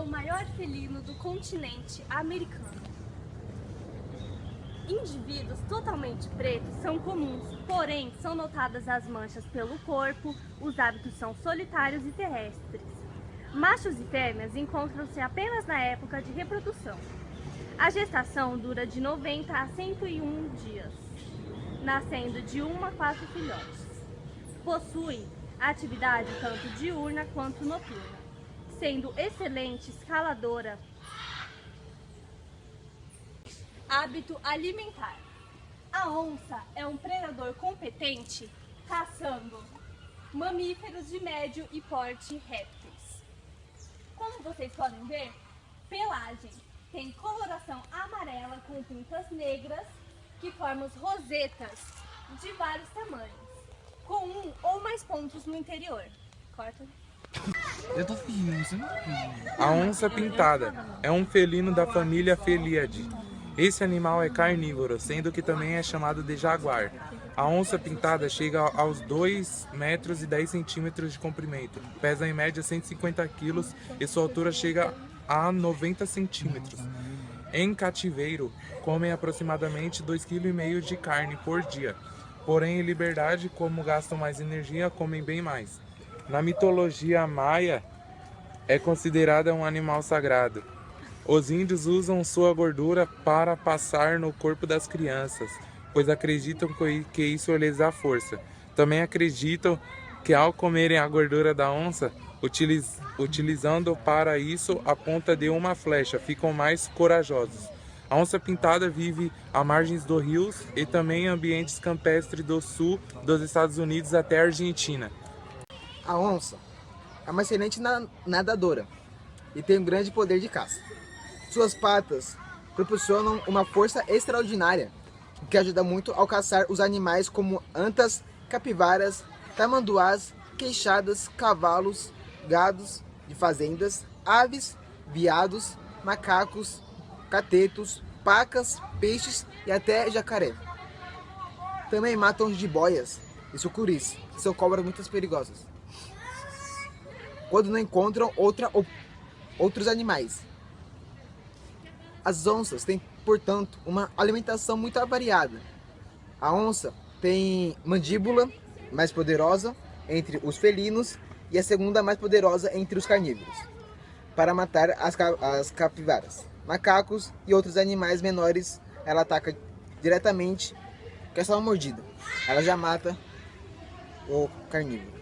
o maior felino do continente americano. Indivíduos totalmente pretos são comuns, porém são notadas as manchas pelo corpo, os hábitos são solitários e terrestres. Machos e fêmeas encontram-se apenas na época de reprodução. A gestação dura de 90 a 101 dias, nascendo de 1 a 4 filhotes. Possui atividade tanto diurna quanto noturna, sendo excelente escaladora. Hábito alimentar. A onça é um predador competente, caçando mamíferos de médio e porte répteis. Como vocês podem ver, pelagem tem coloração amarela com pintas negras que formam rosetas de vários tamanhos, com um ou mais pontos no interior. Corta. Eu tô fingindo, você não tá fingindo. A onça pintada é um felino da família Felidae. Esse animal é carnívoro, sendo que também é chamado de jaguar. A onça pintada chega aos 2 metros e 10 centímetros de comprimento, pesa em média 150 quilos e sua altura chega a 90 centímetros. Em cativeiro, comem aproximadamente 2,5 kg de carne por dia. Porém, em liberdade, como gastam mais energia, comem bem mais. Na mitologia maia, é considerada um animal sagrado. Os índios usam sua gordura para passar no corpo das crianças, pois acreditam que isso lhes dá força. Também acreditam que ao comerem a gordura da onça, utilizando para isso a ponta de uma flecha, ficam mais corajosos. A onça pintada vive à margens dos rios e também em ambientes campestres do sul dos Estados Unidos até a Argentina. A onça é uma excelente nadadora e tem um grande poder de caça. Suas patas proporcionam uma força extraordinária, o que ajuda muito ao caçar os animais como antas, capivaras, tamanduás, queixadas, cavalos, gados de fazendas, aves, veados, macacos, catetos, pacas, peixes e até jacaré. Também matam jiboias e sucuris, que são cobras muito perigosas, quando não encontram outros animais. As onças têm, portanto, uma alimentação muito variada. A onça tem mandíbula mais poderosa entre os felinos e a segunda mais poderosa entre os carnívoros, para matar as capivaras, macacos e outros animais menores. Ela ataca diretamente, que é só uma mordida. Ela já mata o carnívoro.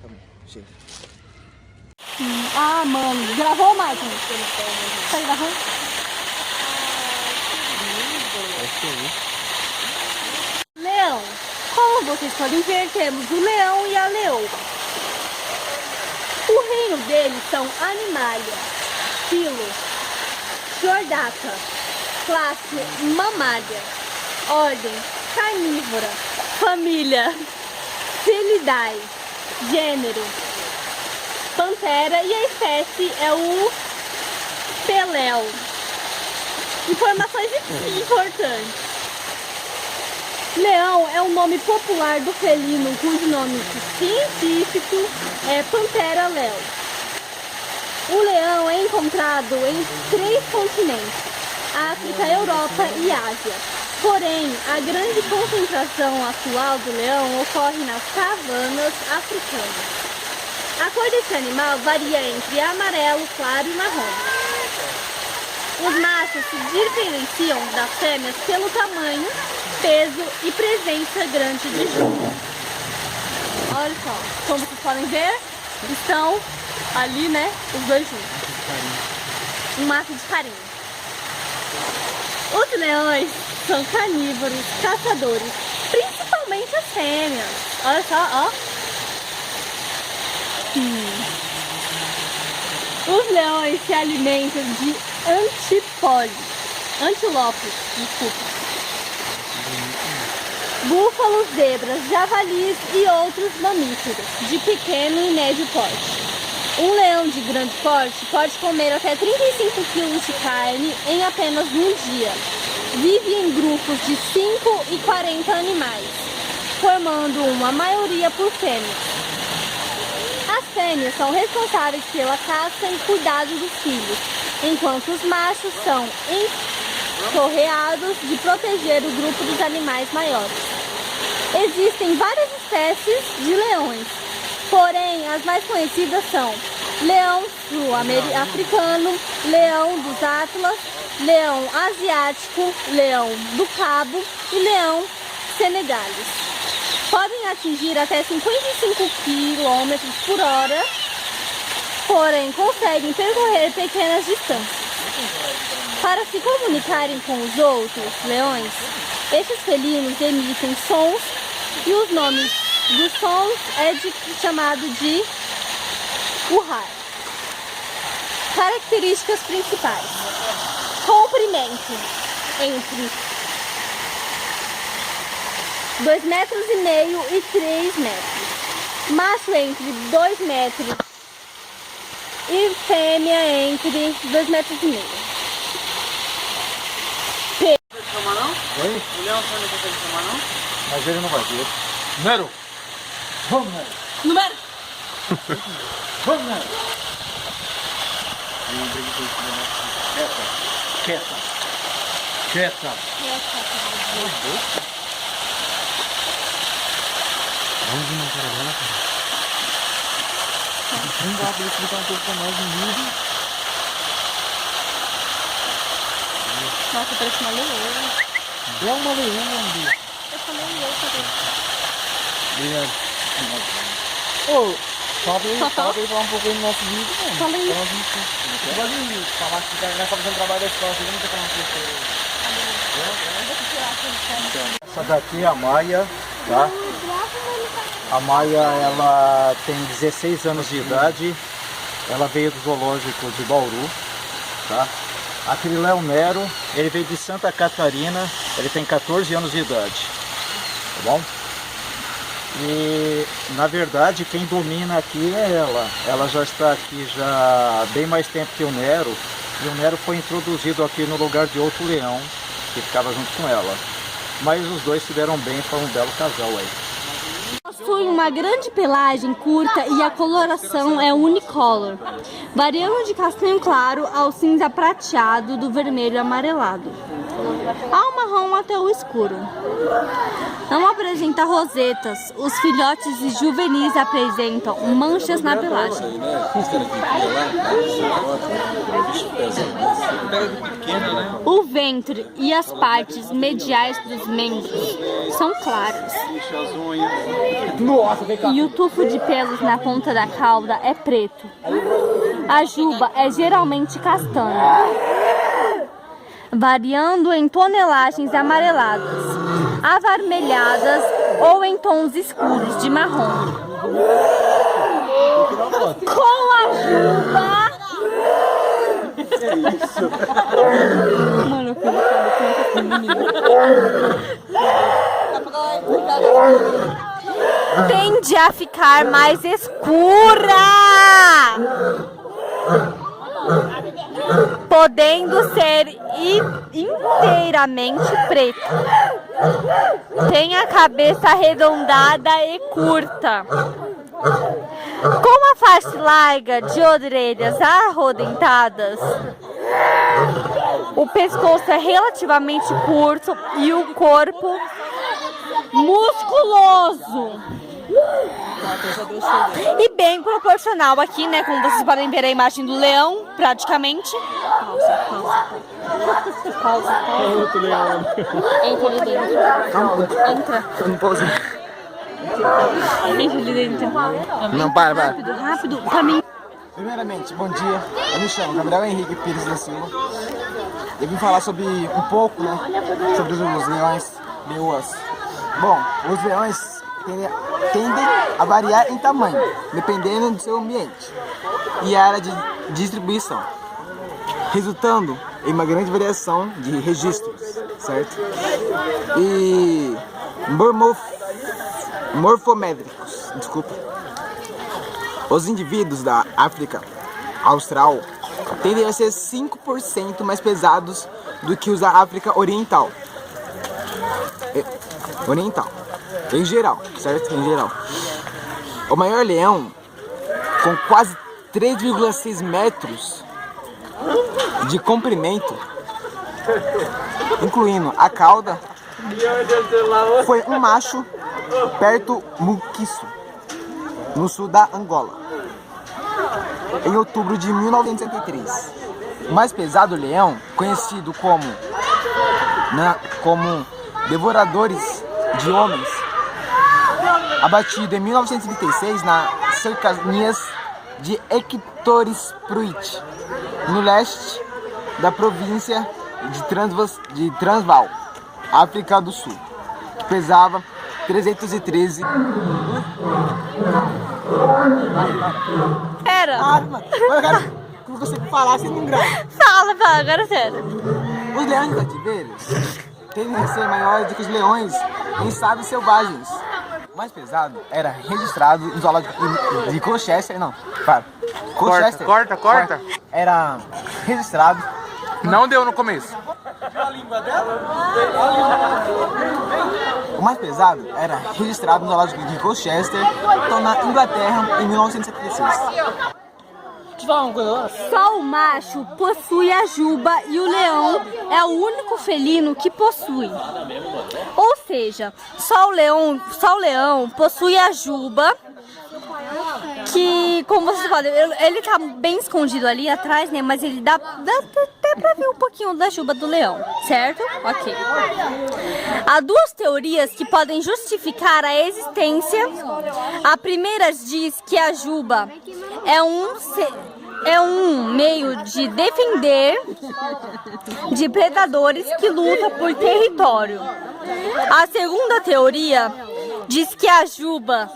Tá bom, chega. Ah, mano, gravou, Marcos? Tá gravando? Leão. Como vocês podem ver, temos o leão e a leoa. O reino deles são Animalia, filo Chordata, classe Mamália, ordem Carnívora, família Felidae, gênero Pantera e a espécie é o Peléu. Informações importantes. Leão é o nome popular do felino, cujo nome científico é Panthera leo. O leão é encontrado em 3 continentes, África, Europa e Ásia. Porém, a grande concentração atual do leão ocorre nas savanas africanas. A cor desse animal varia entre amarelo, claro e marrom. Os machos se diferenciam das fêmeas pelo tamanho, peso e presença grande de juntas. Olha só, como vocês podem ver, estão ali, né, os dois juntos. Um macho de carinho. Os leões são carnívoros, caçadores, principalmente as fêmeas. Olha só, ó. Os leões se alimentam de antilopes, búfalos, zebras, javalis e outros mamíferos de pequeno e médio porte. Um leão de grande porte pode comer até 35 kg de carne em apenas um dia. Vive em grupos de 5 e 40 animais, formando uma maioria por fêmeas. As fêmeas são responsáveis pela caça e cuidado dos filhos, enquanto os machos são encarregados de proteger o grupo dos animais maiores. Existem várias espécies de leões, porém as mais conhecidas são leão sul-africano, leão dos Atlas, leão asiático, leão do Cabo e leão senegalês. Podem atingir até 55 km por hora, porém conseguem percorrer pequenas distâncias. Para se comunicarem com os outros leões, estes felinos emitem sons e os nomes dos sons é chamado de urrar. Características principais: comprimento entre 2,5 metros e 3 metros, macho entre 2 metros e fêmea entre 2,5 metros. Oi? O leão só não consegue chamar, não? Mas ele não vai ver. Nero! Vamos, Nero! Número! Vamos, Nero! Quieta! Quieta! Vamos ir na cara dela, cara. Não dá pra explicar um pouco pra nós no vídeo. Nossa, parece uma leoa. É uma leoa, André. Eu falei leoa, cadê? Obrigado. Ô, fala pra ele falar um pouco aí no nosso vídeo, mano. Fala aí. Você pode falar que nós estamos fazendo trabalho da escola, você não quer falar um pouco. Essa daqui é a Maia, tá? A Maia, ela tem 16 anos de idade, ela veio do zoológico de Bauru, tá? Aquele Leão Nero, ele veio de Santa Catarina, ele tem 14 anos de idade, tá bom? E, na verdade, quem domina aqui é ela já está aqui já há bem mais tempo que o Nero, e o Nero foi introduzido aqui no lugar de outro leão, que ficava junto com ela. Mas os dois se deram bem, foi um belo casal aí. Possui uma grande pelagem curta e a coloração é unicolor, variando de castanho claro ao cinza prateado do vermelho amarelado, ao marrom até o escuro. Não apresenta rosetas, os filhotes e juvenis apresentam manchas na pelagem. O ventre e as partes mediais dos membros são claros. E o tufo de pelos na ponta da cauda é preto. A juba é geralmente castanha, variando em tonelagens amareladas, avermelhadas ou em tons escuros de marrom. Com a juba... Mano, eu fiz tende a ficar mais escura, podendo ser inteiramente preta. Tem a cabeça arredondada e curta, com a face larga de orelhas arrodentadas. O pescoço é relativamente curto e o corpo musculoso e bem proporcional aqui, né? Como vocês podem ver a imagem do leão, praticamente. Pausa. Entra ali dentro. Entra. Entra ali dentro. Não, para. Rápido, caminho. Primeiramente, bom dia. Eu me chamo Gabriel Henrique Pires da Silva. Eu vim falar sobre um pouco, né, sobre os leões. Bom, os leões tendem a variar em tamanho, dependendo do seu ambiente e área de distribuição, resultando em uma grande variação de registros, certo? E morfométricos, desculpa. Os indivíduos da África Austral tendem a ser 5% mais pesados do que os da África Oriental. Em geral, certo? Em geral. O maior leão com quase 3,6 metros de comprimento, incluindo a cauda, foi um macho perto Muquiço, no sul da Angola, em outubro de 1963. O mais pesado leão, conhecido como devoradores de homens, abatido em 1936 nas cercanias de Ectoris-Pruit, no leste da província de Transvaal, África do Sul, que pesava 313. Pera. Eu quero que você falasse num grau. Fala, agora sério. Os leões cativeiros tendem a ser maiores do que os leões em estados selvagens. O mais pesado era registrado no zoológico de Colchester, não, para. Colchester. Corta. Era registrado. Não deu no começo. O mais pesado era registrado no zoológico de Colchester, então na Inglaterra, em 1976. Só o macho possui a juba e o leão é o único felino que possui. Ou seja, só o leão possui a juba, que, como vocês podem ver, ele tá bem escondido ali atrás, né? Mas ele dá até pra ver um pouquinho da juba do leão, certo? Ok. Há duas teorias que podem justificar a existência. A primeira diz que a juba é um meio de defender de predadores que luta por território. A segunda teoria diz que a juba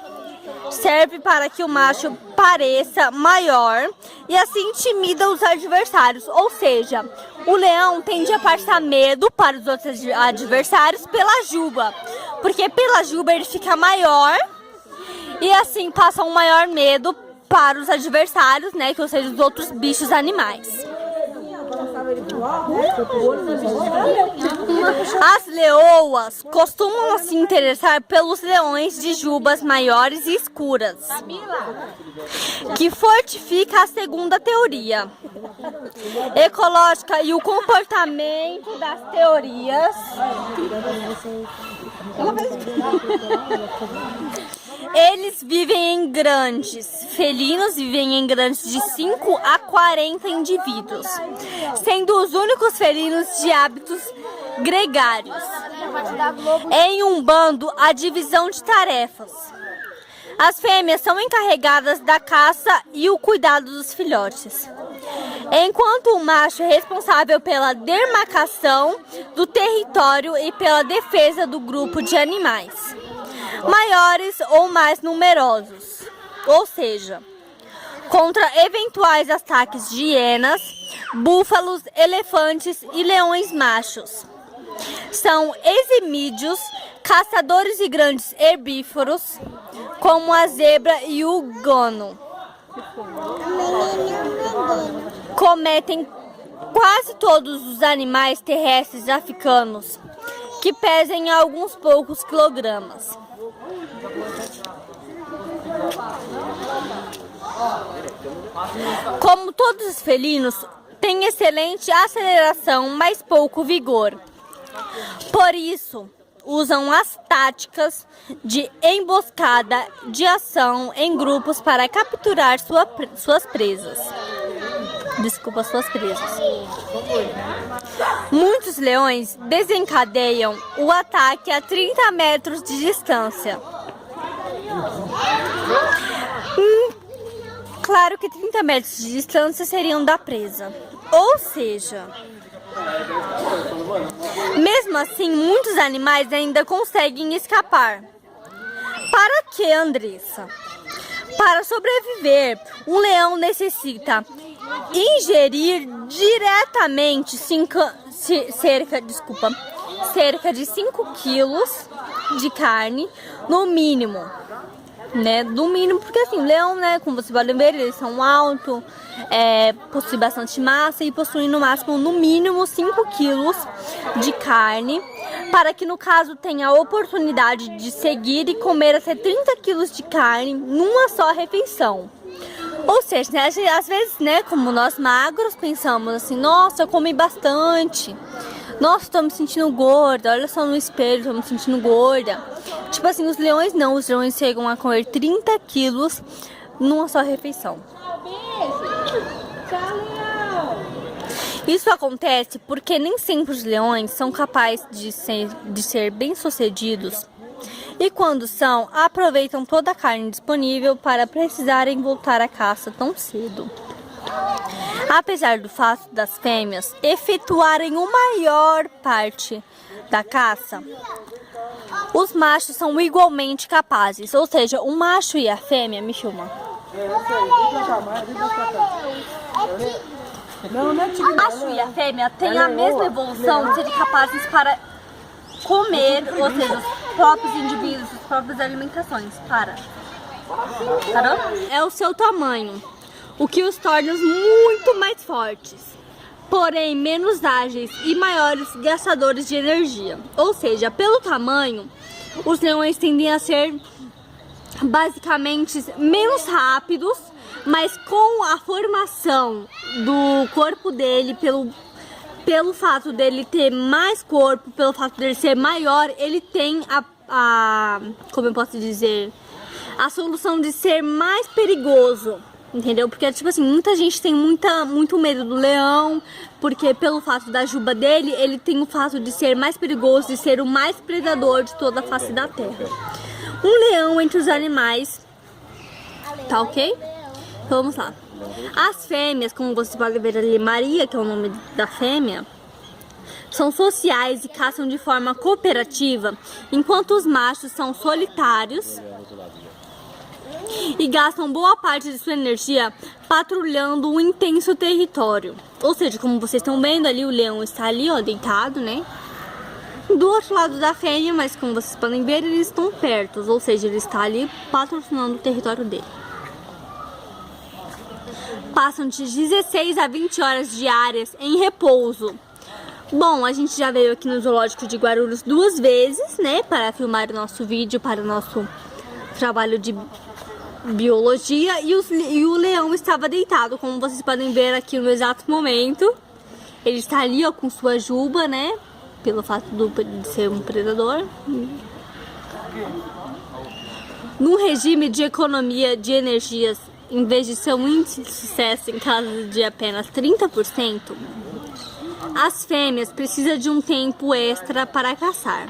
serve para que o macho pareça maior e assim intimida os adversários. Ou seja, o leão tende a passar medo para os outros adversários pela juba, porque pela juba ele fica maior e assim passa um maior medo para os adversários, né, que ou seja, os outros bichos animais. As leoas costumam se interessar pelos leões de jubas maiores e escuras, que fortifica a segunda teoria ecológica e o comportamento das teorias. Eles vivem em grandes. Felinos vivem em grandes de 5 a 40 indivíduos, sendo os únicos felinos de hábitos gregários. Em um bando, a divisão de tarefas. As fêmeas são encarregadas da caça e o cuidado dos filhotes, enquanto o macho é responsável pela demarcação do território e pela defesa do grupo de animais maiores ou mais numerosos, ou seja, contra eventuais ataques de hienas, búfalos, elefantes e leões machos. São eximídios, caçadores de grandes herbívoros, como a zebra e o gono. Cometem quase todos os animais terrestres africanos, que pesem alguns poucos quilogramas. Como todos os felinos, têm excelente aceleração, mas pouco vigor. Por isso, usam as táticas de emboscada de ação em grupos para capturar suas presas. Muitos leões desencadeiam o ataque a 30 metros de distância. Claro que 30 metros de distância seriam da presa. Ou seja, mesmo assim, muitos animais ainda conseguem escapar. Para que, Andressa? Para sobreviver, um leão necessita ingerir diretamente cerca de 5 quilos de carne, no mínimo. Né? No mínimo, porque assim, o leão, né, como você pode ver, eles são altos, possuem bastante massa e possuem no máximo, no mínimo, 5 quilos de carne, para que no caso tenha a oportunidade de seguir e comer até 30 quilos de carne numa só refeição. Ou seja, né, às vezes, né, como nós magros, pensamos assim, nossa, eu comi bastante. Nossa, tô me sentindo gorda, olha só no espelho, tô me sentindo gorda. Tipo assim, os leões não, os leões chegam a comer 30 quilos numa só refeição. Isso acontece porque nem sempre os leões são capazes de ser bem-sucedidos. E quando são, aproveitam toda a carne disponível para precisarem voltar à caça tão cedo. Apesar do fato das fêmeas efetuarem a maior parte da caça, os machos são igualmente capazes. Ou seja, o macho e a fêmea, me filma. O macho e a fêmea têm a mesma evolução de serem capazes para comer, ou seja, os próprios indivíduos, as próprias alimentações. Parou? É o seu tamanho, o que os torna muito mais fortes, porém menos ágeis e maiores gastadores de energia. Ou seja, pelo tamanho, os leões tendem a ser basicamente menos rápidos, mas com a formação do corpo dele, pelo fato dele ter mais corpo, pelo fato dele ser maior, ele tem como eu posso dizer, a solução de ser mais perigoso, entendeu? Porque, tipo assim, muita gente tem muito medo do leão, porque pelo fato da juba dele, ele tem o fato de ser mais perigoso, de ser o mais predador de toda a face da terra. Um leão entre os animais, tá ok? Então, vamos lá. As fêmeas, como você pode ver ali, Maria, que é o nome da fêmea, são sociais e caçam de forma cooperativa, enquanto os machos são solitários e gastam boa parte de sua energia patrulhando um intenso território. Ou seja, como vocês estão vendo ali, o leão está ali, ó, deitado, né? Do outro lado da fêmea, mas como vocês podem ver, eles estão perto, ou seja, ele está ali patrocinando o território dele. Passam de 16 a 20 horas diárias em repouso. Bom, a gente já veio aqui no Zoológico de Guarulhos 2 vezes, né, para filmar o nosso vídeo, para o nosso trabalho de biologia, e o leão estava deitado, como vocês podem ver aqui no exato momento. Ele está ali, ó, com sua juba, né, pelo fato de ser um predador. Num regime de economia de energias, em vez de seu índice de sucesso em caso de apenas 30%, as fêmeas precisam de um tempo extra para caçar.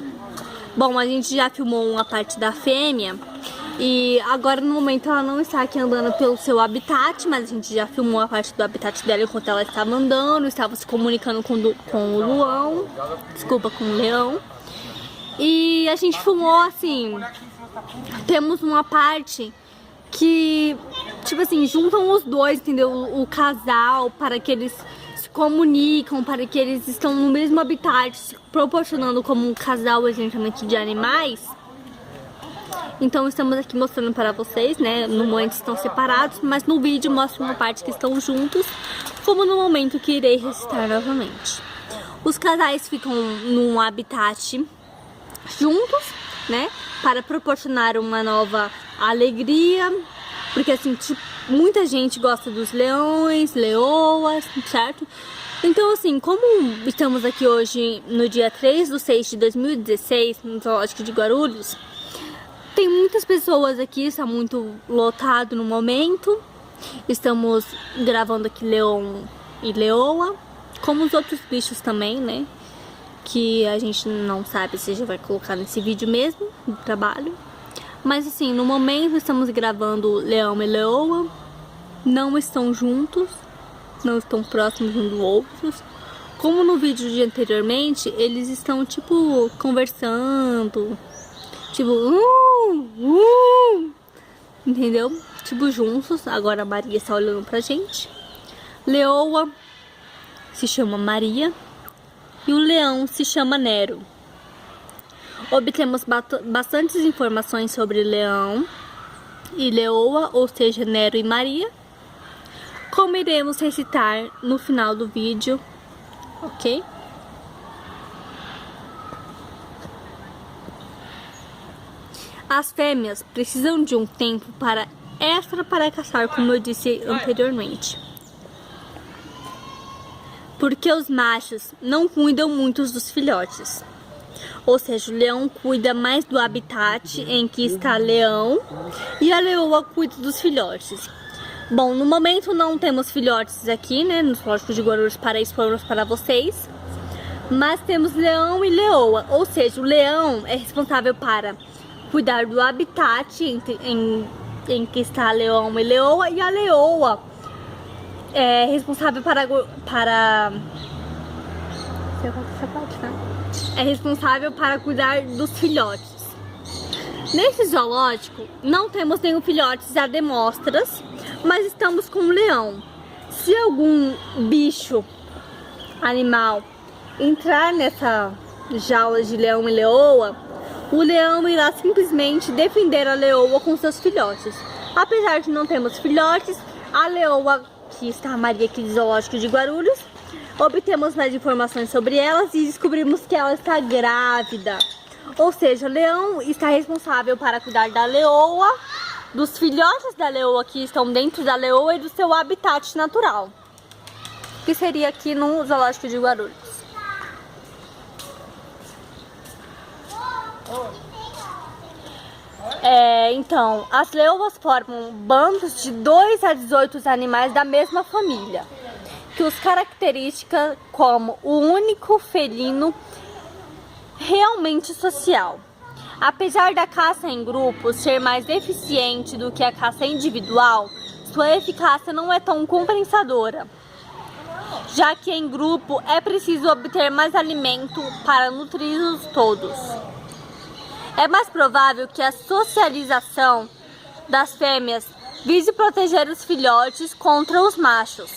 Bom, a gente já filmou uma parte da fêmea e agora no momento ela não está aqui andando pelo seu habitat, mas a gente já filmou a parte do habitat dela enquanto ela estava andando, estava se comunicando com o leão. E a gente filmou assim, temos uma parte que, tipo assim, juntam os dois, entendeu? O casal, para que eles se comunicam, para que eles estão no mesmo habitat, se proporcionando como um casal exatamente de animais. Então estamos aqui mostrando para vocês, né? No momento estão separados, mas no vídeo mostra uma parte que estão juntos, como no momento que irei recitar novamente. Os casais ficam num habitat juntos, né? Para proporcionar uma nova alegria, porque assim, tipo, muita gente gosta dos leões, leoas, certo? Então assim, como estamos aqui hoje no dia 3/6/2016, no Zoológico de Guarulhos, tem muitas pessoas aqui, está muito lotado no momento. Estamos gravando aqui leão e leoa, como os outros bichos também, né? Que a gente não sabe se já vai colocar nesse vídeo mesmo, do trabalho. Mas assim, no momento estamos gravando leão e leoa. Não estão juntos, não estão próximos um do outro. Como no vídeo de anteriormente, eles estão tipo conversando, tipo entendeu? Tipo juntos. Agora a Maria está olhando pra gente. Leoa se chama Maria e o leão se chama Nero. Obtemos bastantes informações sobre leão e leoa, ou seja, Nero e Maria, como iremos recitar no final do vídeo, ok? As fêmeas precisam de um tempo para extra para caçar, como eu disse anteriormente. Porque os machos não cuidam muito dos filhotes. Ou seja, o leão cuida mais do habitat em que está leão e a leoa cuida dos filhotes. Bom, no momento não temos filhotes aqui, né, no zoológico de Guarulhos para expormos para vocês. Mas temos leão e leoa, ou seja, o leão é responsável para cuidar do habitat em que está leão e leoa, e a leoa é responsável é responsável para cuidar dos filhotes. Nesse zoológico não temos nenhum filhotes a demostras, mas estamos com um leão. Se algum bicho, animal, entrar nessa jaula de leão e leoa, o leão irá simplesmente defender a leoa com seus filhotes. Apesar de não termos filhotes, a leoa, que está a Maria aqui do Zoológico de Guarulhos, obtemos mais informações sobre elas e descobrimos que ela está grávida. Ou seja, o leão está responsável para cuidar da leoa, dos filhotes da leoa que estão dentro da leoa e do seu habitat natural, que seria aqui no Zoológico de Guarulhos. Então, as leoas formam bandos de 2 a 18 animais da mesma família, que os características como o único felino realmente social. Apesar da caça em grupo ser mais eficiente do que a caça individual, sua eficácia não é tão compensadora, já que em grupo é preciso obter mais alimento para nutri-los todos. É mais provável que a socialização das fêmeas vise proteger os filhotes contra os machos.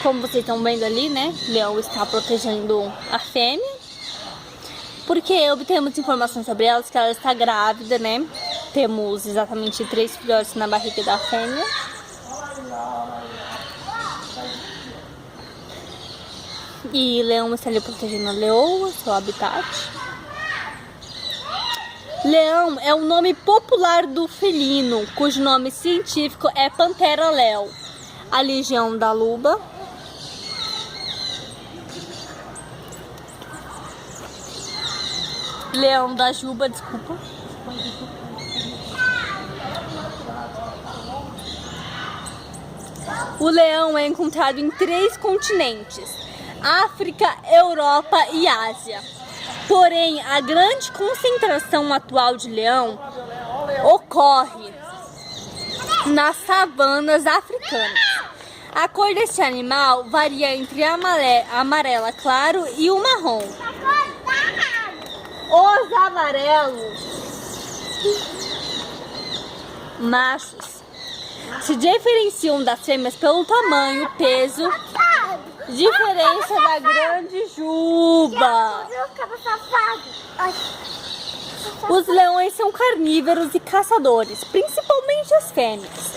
Como vocês estão vendo ali, né? O leão está protegendo a fêmea, porque obtemos informações sobre ela, que ela está grávida, né? Temos exatamente 3 filhotes na barriga da fêmea. E o leão está ali protegendo a leoa, seu habitat. Leão é o nome popular do felino, cujo nome científico é Panthera leo, a legião da luba. Leão da juba, desculpa. O leão é encontrado em 3 continentes: África, Europa e Ásia. Porém, a grande concentração atual de leão ocorre nas savanas africanas. A cor deste animal varia entre amarela claro e o marrom. Os amarelos machos se diferenciam das fêmeas pelo tamanho, peso, diferença da grande juba. Os leões são carnívoros e caçadores, principalmente as fêmeas.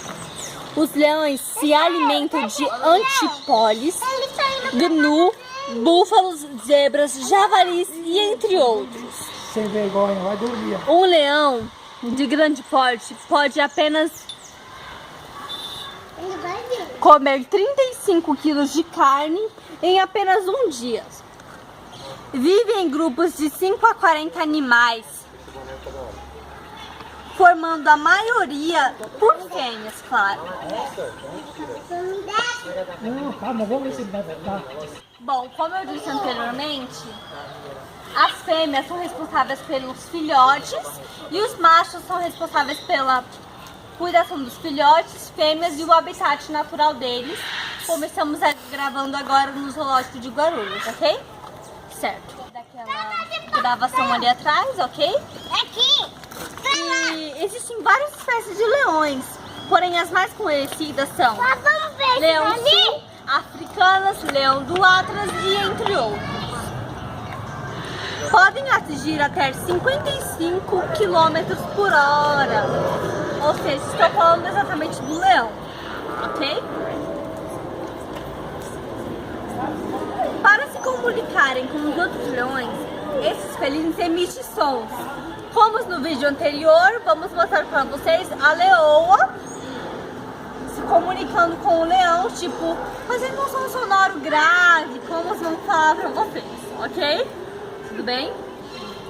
Os leões se alimentam de antípodes, gnu, búfalos, zebras, javalis e entre outros. Sem vergonha, vai dormir. Um leão de grande porte pode apenas comer 35 quilos de carne em apenas um dia. Vive em grupos de 5 a 40 animais, formando a maioria por fêmeas, claro. Não, calma, vamos ver se ele vai voltar. Bom, como eu disse anteriormente, as fêmeas são responsáveis pelos filhotes e os machos são responsáveis pela cuidação dos filhotes, fêmeas e o habitat natural deles, como estamos gravando agora no Zoológico de Guarulhos, ok? Certo. Daquela gravação ali atrás, ok? Aqui! E existem várias espécies de leões, porém as mais conhecidas são Vamos ver leão ali! sul, africanas, leão do Atlas e entre outros. Podem atingir até 55 km por hora. Ou seja, estou falando exatamente do leão, ok? Para se comunicarem com os outros leões, esses felinos emitem sons, Como no vídeo anterior, vamos mostrar pra vocês a leoa se comunicando com o leão, tipo, fazendo um som sonoro grave, como vamos falar pra vocês, ok? Tudo bem?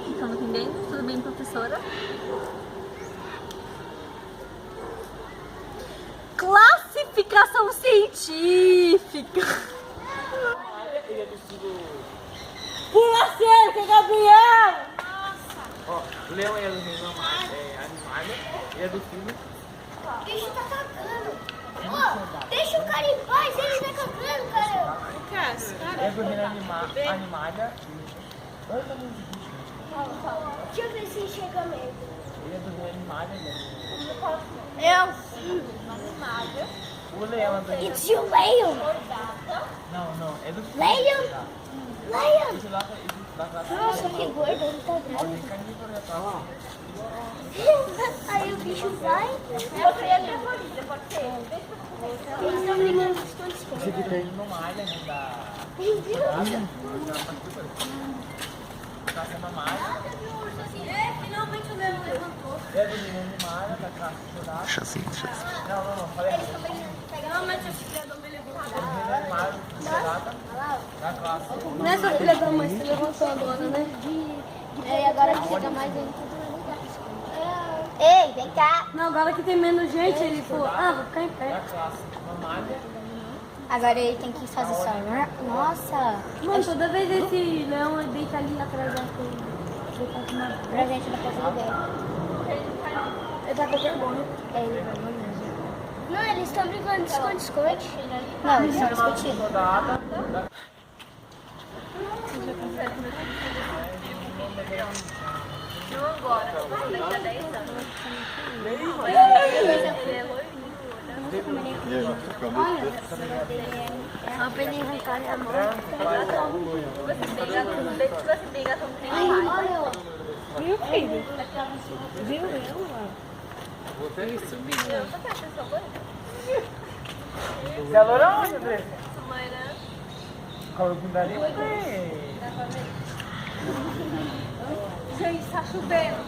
Estão entendendo? Tudo bem, professora? Classificação científica. Pula cerca, Gabriel! Ó, o leão é do reino animalha, ele é do filme. Deixa tá cagando. Ó, deixa o cara em paz, ele tá cagando, cara. É do reino animalha. Deixa eu ver se chega mesmo. Ele é do reino animalha. Eu. O leão é do reino. It's you, Lion. Não, é do filme. Lion. Lion. Esse lá. Nossa, que gordo, ele tá grande. Aí o bicho vai. Eu sei até a família, pode ser. Eles estão brigando com os todos. Esse aqui tem uma malha, né? Tá sendo malha. Finalmente o leão levantou. É do reino animalha, da classe jurada. Deixa assim. Não, falei assim. Não, mas esse cidadão me levantou. Reino animalha, jurada, da classe. Não é só filha da mãe, você levantou agora, né? É, agora que chega mais gente. Ei, vem cá. Não, agora que tem menos gente, ele falou, vou ficar em pé. Da classe, uma malha. Agora ele tem que fazer só. Nossa. Mano, toda vez esse leão deita ali atrás da coisa. Pra gente não conseguir ver. Ele tá com vergonha. É ele. Não, eles estão brigando de esconde-esconde. Não, eles estão discutindo. Rodada. Não agora. Daqui a 10 anos. Só pra ele arrancar a mão. Viu, filho? Viu? Você é loura onde, André? Qual é o pindarinho? Gente, tá chovendo.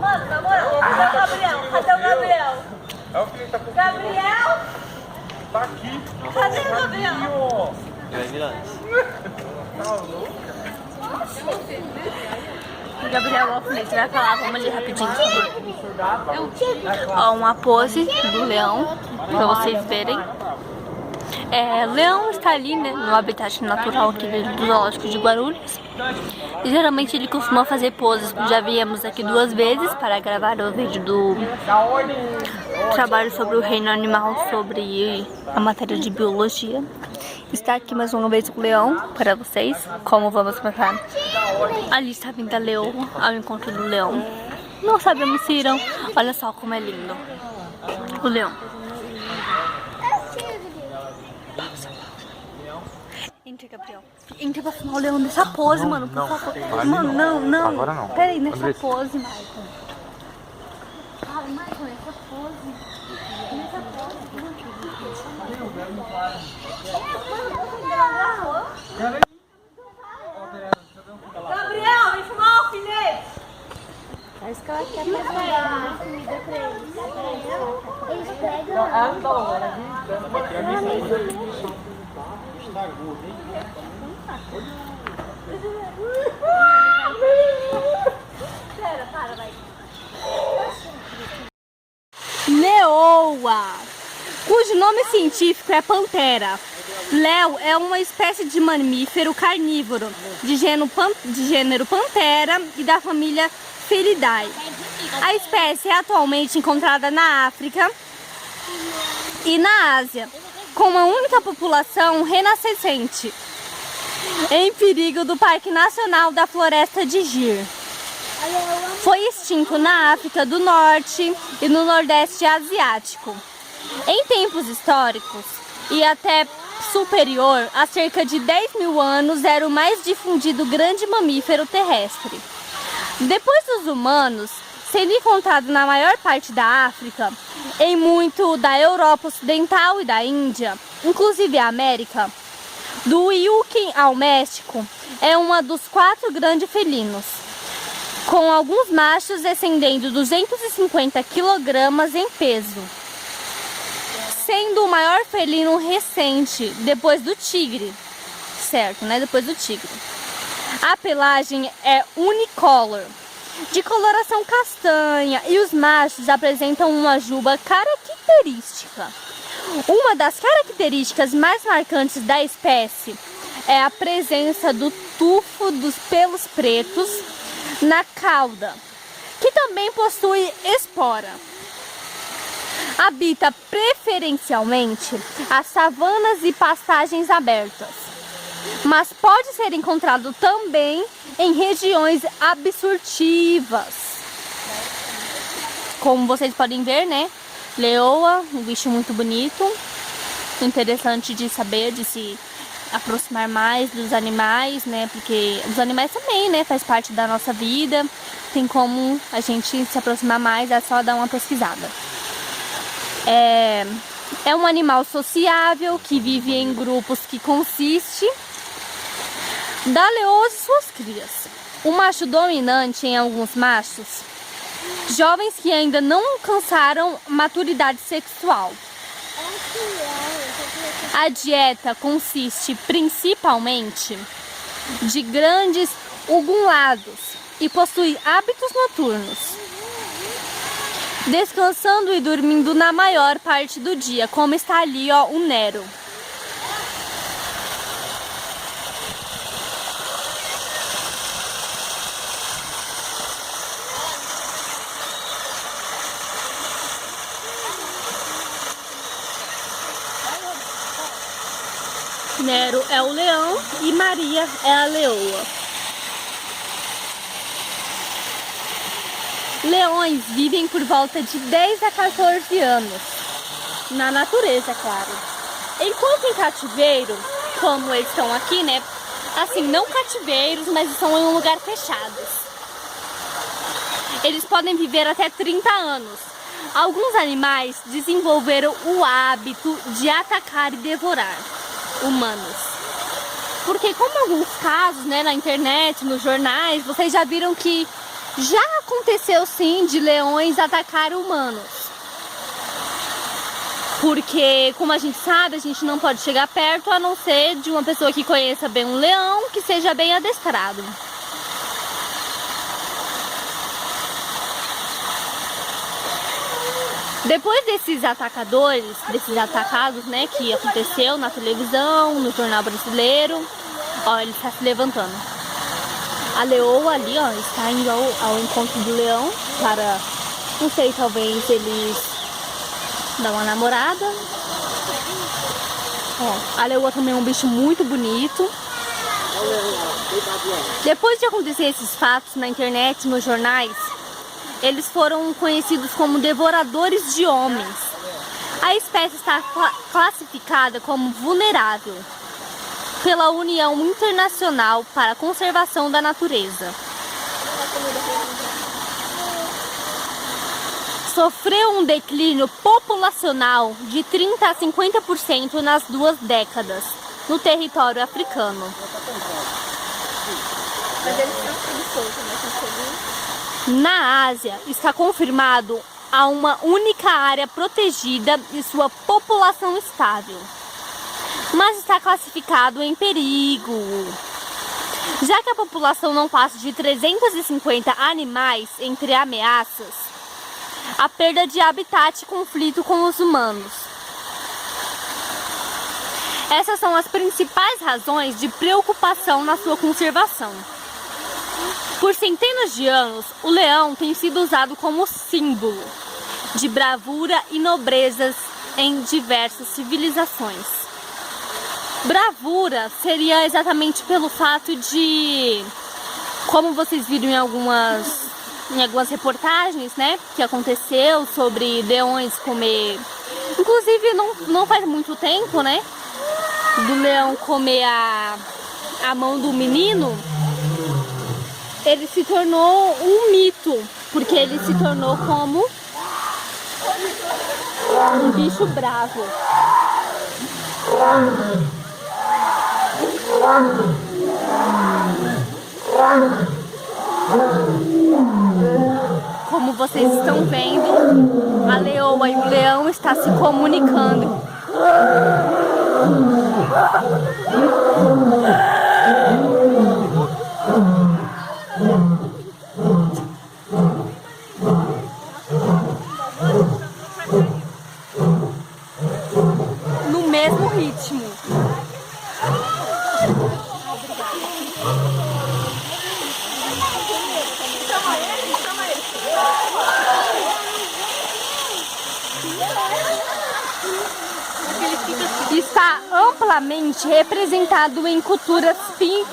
Mano, na moral, cadê o Gabriel? Cadê o Gabriel? É o que ele tá com. Gabriel? Tá aqui. Cadê o Gabriel? Gabriel Alfinete vai falar, vamos ali rapidinho. Ó, uma pose do leão, pra vocês verem. Leão está ali, né, no habitat natural aqui do zoológico de Guarulhos. E geralmente ele costuma fazer poses, já viemos aqui 2 vezes para gravar o vídeo do trabalho sobre o reino animal, sobre a matéria de biologia. Está aqui mais uma vez o leão para vocês, como vamos mostrar. Ali está vindo a leoa ao encontro do leão. Não sabemos se irão. Olha só como é lindo o leão. Entra, Gabriel. Entra pra filmar o leão nessa pose, mano, por favor. Mano, não. Agora não. Pera aí, nessa André. pose, Maicon. Fala, Maicon, nessa pose. Nessa pose. Gabriel, vem filmar o alfinete. É isso que ela quer fazer comida pra eles. Eles pegam. Leoa, cujo nome científico é pantera. Leo é uma espécie de mamífero carnívoro de gênero Panthera e da família Felidae. A espécie é atualmente encontrada na África e na Ásia, com uma única população renascente, em perigo do Parque Nacional da Floresta de Gir. Foi extinto na África do Norte e no Nordeste Asiático. Em tempos históricos e até superior a cerca de 10.000 anos, era o mais difundido grande mamífero terrestre. Depois dos humanos, sendo encontrado na maior parte da África, em muito da Europa Ocidental e da Índia, inclusive a América, do Yukon ao México, é uma dos 4 grandes felinos. com alguns machos excedendo 250 kg em peso, sendo o maior felino recente depois do tigre, certo, né? Depois do tigre. A pelagem é unicolor, de coloração castanha, e os machos apresentam uma juba característica. Uma das características mais marcantes da espécie é a presença do tufo dos pelos pretos na cauda, que também possui espora. Habita preferencialmente as savanas e pastagens abertas, mas pode ser encontrado também em regiões arbustivas. Como vocês podem ver, né? Leoa, um bicho muito bonito, interessante de saber, de se aproximar mais dos animais, né? Porque os animais também, né? Faz parte da nossa vida, tem como a gente se aproximar mais, é só dar uma pesquisada. É um animal sociável que vive em grupos que consiste da leoa e suas crias. O macho dominante em alguns machos, jovens que ainda não alcançaram maturidade sexual. A dieta consiste principalmente de grandes ungulados e possui hábitos noturnos, descansando e dormindo na maior parte do dia, como está ali, ó, o Nero. Nero é o leão e Maria é a leoa. Leões vivem por volta de 10 a 14 anos, na natureza, é claro. Enquanto em cativeiro, como eles estão aqui, né? Assim, não cativeiros, mas estão em um lugar fechado. Eles podem viver até 30 anos. Alguns animais desenvolveram o hábito de atacar e devorar humanos. Porque como em alguns casos, né, na internet, nos jornais, vocês já viram que já aconteceu sim de leões atacar humanos. Porque, como a gente sabe, a gente não pode chegar perto a não ser de uma pessoa que conheça bem um leão, que seja bem adestrado. Depois desses atacadores, desses atacados, né, que aconteceu na televisão, no jornal brasileiro, ó, ele está se levantando. A leoa ali, ó, está indo ao encontro do leão para, não sei, talvez eles dar uma namorada. Ó, a leoa também é um bicho muito bonito. Depois de acontecer esses fatos na internet, nos jornais, eles foram conhecidos como devoradores de homens. A espécie está classificada como vulnerável pela União Internacional para a Conservação da Natureza. Sofreu um declínio populacional de 30 a 50% nas 2 décadas no território africano. Na Ásia, está confirmado a uma única área protegida e sua população estável, mas está classificado em perigo, já que a população não passa de 350 animais entre ameaças, a perda de habitat e conflito com os humanos. Essas são as principais razões de preocupação na sua conservação. Por centenas de anos, o leão tem sido usado como símbolo de bravura e nobrezas em diversas civilizações. Bravura seria exatamente pelo fato de, como vocês viram em algumas reportagens, né, que aconteceu sobre leões comer, inclusive não faz muito tempo, né, do leão comer a mão do menino. Ele se tornou um mito, porque ele se tornou como um bicho bravo. Como vocês estão vendo, a leoa e o leão estão se comunicando. No mesmo ritmo. Está amplamente representado em culturas e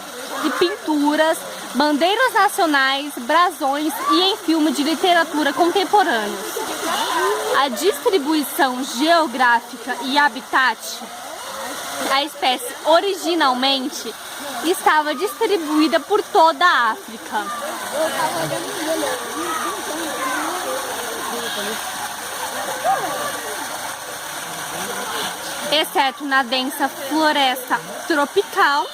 pinturas, bandeiras nacionais, brasões e em filmes de literatura contemporâneos. A distribuição geográfica e habitat, a espécie originalmente estava distribuída por toda a África. Exceto na densa floresta tropical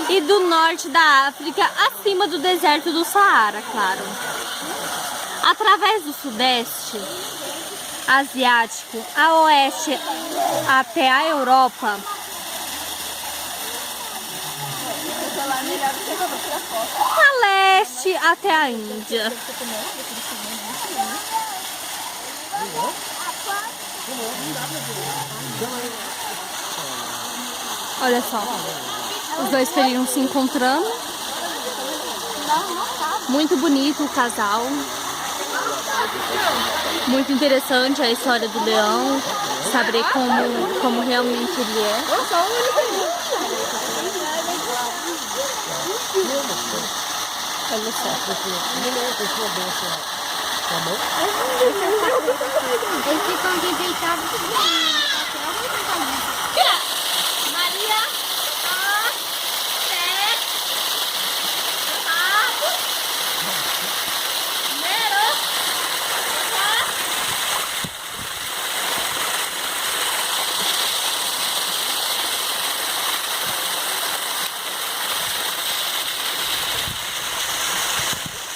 e do norte da África, acima do deserto do Saara, claro. Através do sudeste asiático, a oeste até a Europa, a leste até a Índia. Olha só, os dois felinos se encontrando. Muito bonito o casal. Muito interessante a história do leão, saber como realmente ele é. Olha só. Eles ficam aqui deitados. Maria,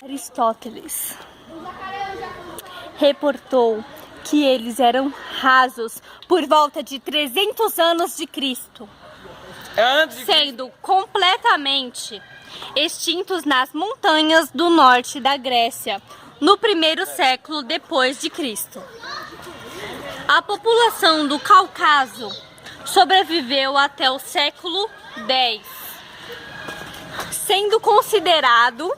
Aristóteles reportou que eles eram rasos por volta de 300 anos de Cristo, sendo completamente extintos nas montanhas do norte da Grécia, no primeiro século depois de Cristo. A população do Cáucaso sobreviveu até o século X, sendo considerado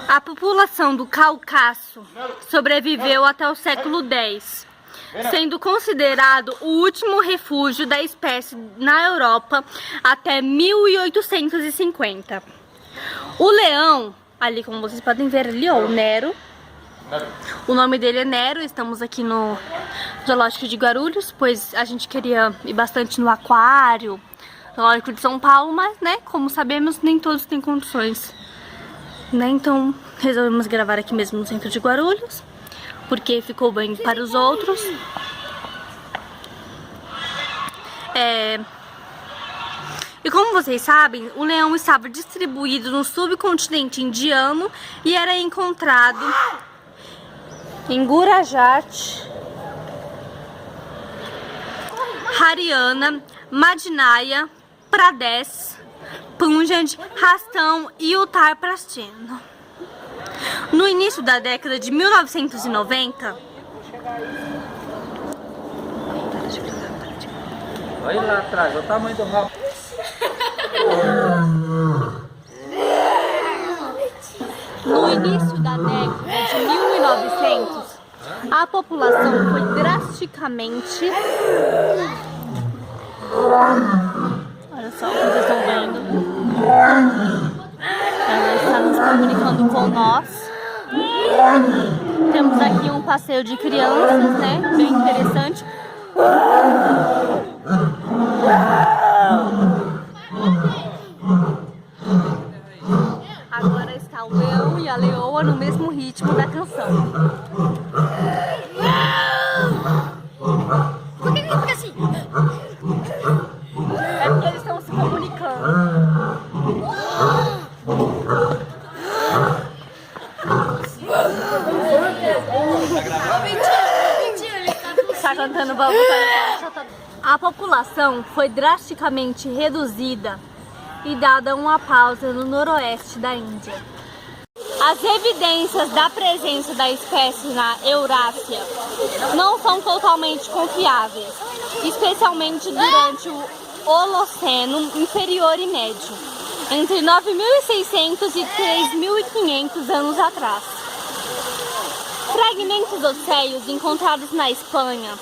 a população do Cáucaso sobreviveu até o século X, sendo considerado o último refúgio da espécie na Europa até 1850. O leão, ali como vocês podem ver ali, ó, o Nero. O nome dele é Nero. Estamos aqui no Zoológico de Guarulhos, pois a gente queria ir bastante no aquário, Zoológico de São Paulo, mas, né, como sabemos, nem todos têm condições, né? Então resolvemos gravar aqui mesmo no centro de Guarulhos, porque ficou bem para os outros. E como vocês sabem, o leão estava distribuído no subcontinente indiano e era encontrado em Gujarat, Haryana, Madhya Pradesh, Punjab, Rajastão e Uttar Pradesh. No início da década de 1990, Olha lá atrás, olha o tamanho do rabo. no início da década de 1900, a população foi drasticamente... Olha só, vocês estão vendo. Ela está nos comunicando com nós. Temos aqui um passeio de crianças, né? Bem interessante. Agora está o leão e a leoa no mesmo ritmo da canção. Por que ele fica assim? população foi drasticamente reduzida e dada uma pausa no noroeste da Índia. As evidências da presença da espécie na Eurásia não são totalmente confiáveis, especialmente durante o Holoceno inferior e médio, entre 9.600 e 3.500 anos atrás. Fragmentos ósseos encontrados na Espanha,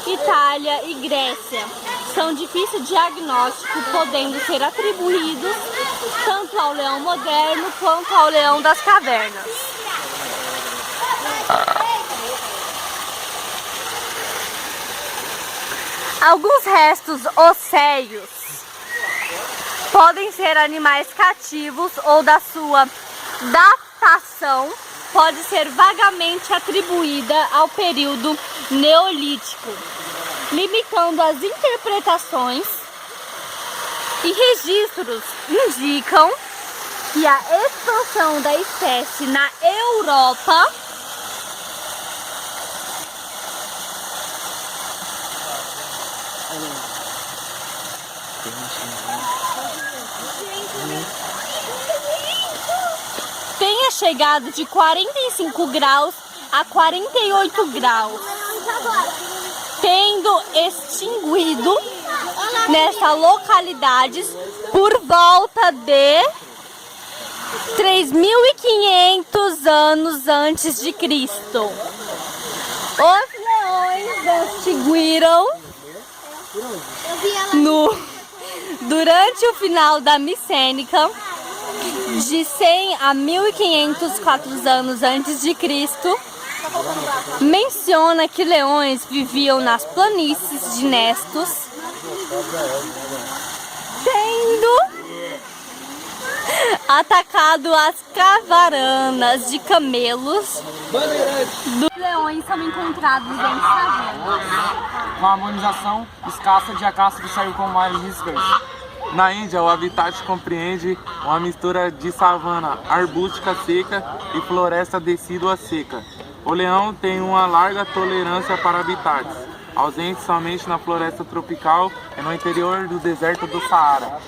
Itália e Grécia são difícil diagnóstico, podendo ser atribuídos tanto ao leão moderno quanto ao leão das cavernas. Alguns restos ósseos podem ser animais cativos ou da sua datação pode ser vagamente atribuída ao período neolítico, limitando as interpretações, e registros indicam que a expansão da espécie na Europa tenha chegado de 45 graus a 48 graus, tendo extinguido nessas localidades por volta de 3.500 anos antes de Cristo. Os leões extinguiram durante o final da Micênica, de 100 a 1.504 anos antes de Cristo. Menciona que leões viviam nas planícies de Nestos, tendo atacado as caravanas de camelos. Os leões são encontrados em cavernas. Com a harmonização escassa de a caça saiu com mais riscas. Na Índia, o habitat compreende uma mistura de savana arbústica seca e floresta decídua seca. O leão tem uma larga tolerância para habitats, ausente somente na floresta tropical e no interior do deserto do Saara.